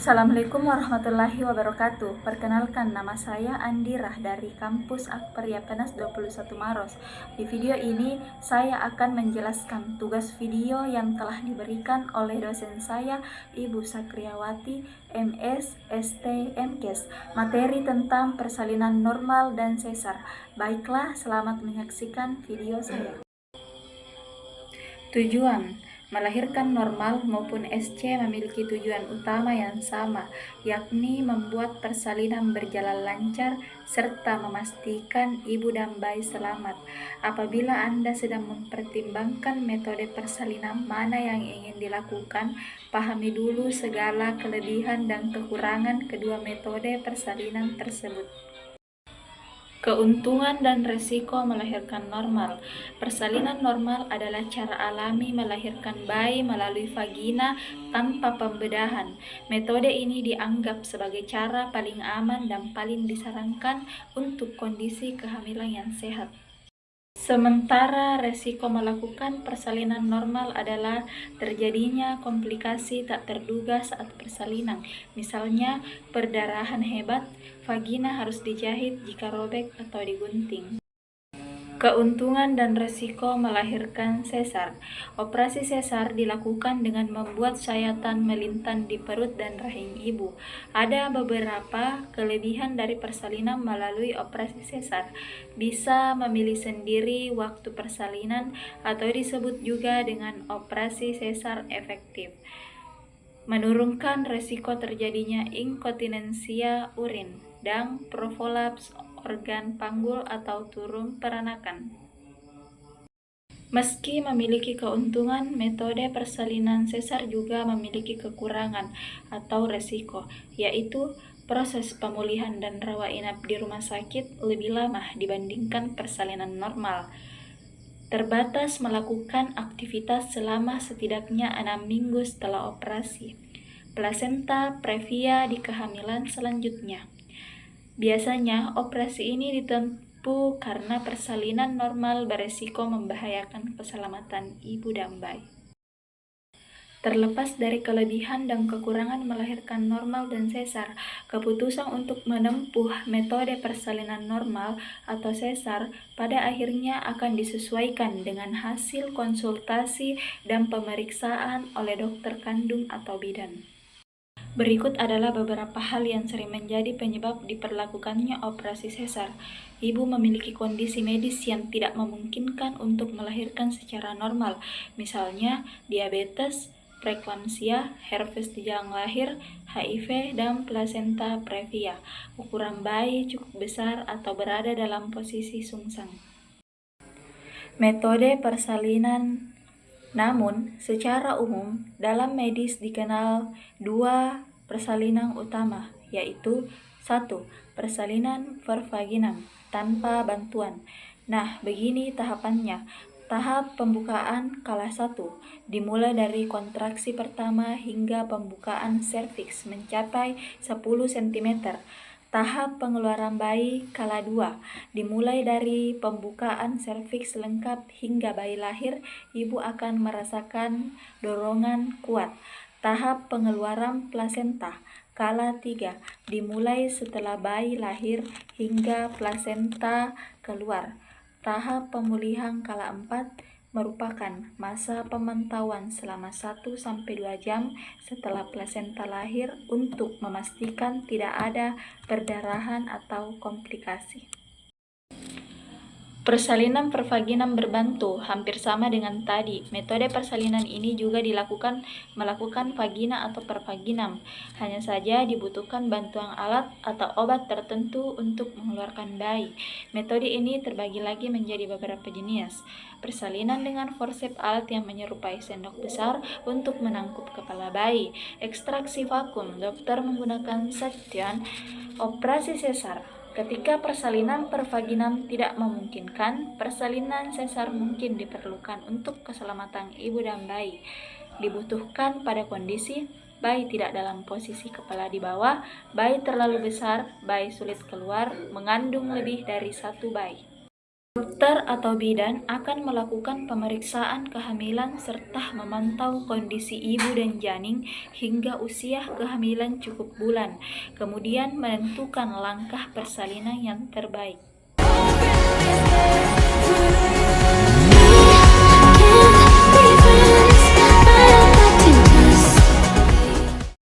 Assalamualaikum warahmatullahi wabarakatuh. Perkenalkan, nama saya Andirah dari kampus Akperia Penas 21 Maros. Di video ini saya akan menjelaskan tugas video yang telah diberikan oleh dosen saya, Ibu Sakriawati, MS, ST, MKes, materi tentang persalinan normal dan sesar. Baiklah, selamat menyaksikan video saya. Tujuan melahirkan normal maupun SC memiliki tujuan utama yang sama, yakni membuat persalinan berjalan lancar serta memastikan ibu dan bayi selamat. Apabila Anda sedang mempertimbangkan metode persalinan mana yang ingin dilakukan, pahami dulu segala kelebihan dan kekurangan kedua metode persalinan tersebut. Keuntungan dan risiko melahirkan normal. Persalinan normal adalah cara alami melahirkan bayi melalui vagina tanpa pembedahan. Metode ini dianggap sebagai cara paling aman dan paling disarankan untuk kondisi kehamilan yang sehat. Sementara resiko melakukan persalinan normal adalah terjadinya komplikasi tak terduga saat persalinan. Misalnya, perdarahan hebat, vagina harus dijahit jika robek atau digunting. Keuntungan dan resiko melahirkan sesar. Operasi sesar dilakukan dengan membuat sayatan melintang di perut dan rahim ibu. Ada beberapa kelebihan dari persalinan melalui operasi sesar. Bisa memilih sendiri waktu persalinan atau disebut juga dengan operasi sesar efektif. Menurunkan resiko terjadinya inkontinensia urin dan prokolaps organ panggul atau turun peranakan. Meski memiliki keuntungan, metode persalinan sesar juga memiliki kekurangan atau resiko, yaitu proses pemulihan dan rawat inap di rumah sakit lebih lama dibandingkan persalinan normal. Terbatas melakukan aktivitas selama setidaknya 6 minggu setelah operasi. Plasenta previa di kehamilan selanjutnya. Biasanya operasi ini ditempuh karena persalinan normal beresiko membahayakan keselamatan ibu dan bayi. Terlepas dari kelebihan dan kekurangan melahirkan normal dan sesar, keputusan untuk menempuh metode persalinan normal atau sesar pada akhirnya akan disesuaikan dengan hasil konsultasi dan pemeriksaan oleh dokter kandung atau bidan. Berikut adalah beberapa hal yang sering menjadi penyebab diperlakukannya operasi sesar. Ibu memiliki kondisi medis yang tidak memungkinkan untuk melahirkan secara normal, misalnya diabetes, preeklamsia, herpes di jalan lahir, HIV, dan plasenta previa. Ukuran bayi cukup besar atau berada dalam posisi sungsang. Metode persalinan. Namun, secara umum, dalam medis dikenal dua persalinan utama, yaitu 1. Persalinan per vaginam tanpa bantuan. Nah, begini tahapannya. Tahap pembukaan kelas 1 dimulai dari kontraksi pertama hingga pembukaan serviks mencapai 10 cm. Tahap pengeluaran bayi kala 2 dimulai dari pembukaan serviks lengkap hingga bayi lahir, ibu akan merasakan dorongan kuat. Tahap pengeluaran plasenta kala 3 dimulai setelah bayi lahir hingga plasenta keluar. Tahap pemulihan kala 4 merupakan masa pemantauan selama 1-2 jam setelah plasenta lahir untuk memastikan tidak ada perdarahan atau komplikasi. Persalinan per vaginam berbantu, hampir sama dengan tadi. Metode persalinan ini juga melakukan vagina atau per vaginam. Hanya saja dibutuhkan bantuan alat atau obat tertentu untuk mengeluarkan bayi. Metode ini terbagi lagi menjadi beberapa jenis. Persalinan dengan forceps, alat yang menyerupai sendok besar untuk menangkup kepala bayi. Ekstraksi vakum, dokter menggunakan suction. Operasi sesar. Ketika persalinan per vaginam tidak memungkinkan, persalinan sesar mungkin diperlukan untuk keselamatan ibu dan bayi. Dibutuhkan pada kondisi bayi tidak dalam posisi kepala di bawah, bayi terlalu besar, bayi sulit keluar, mengandung lebih dari satu bayi. Dokter atau bidan akan melakukan pemeriksaan kehamilan serta memantau kondisi ibu dan janin hingga usia kehamilan cukup bulan, kemudian menentukan langkah persalinan yang terbaik.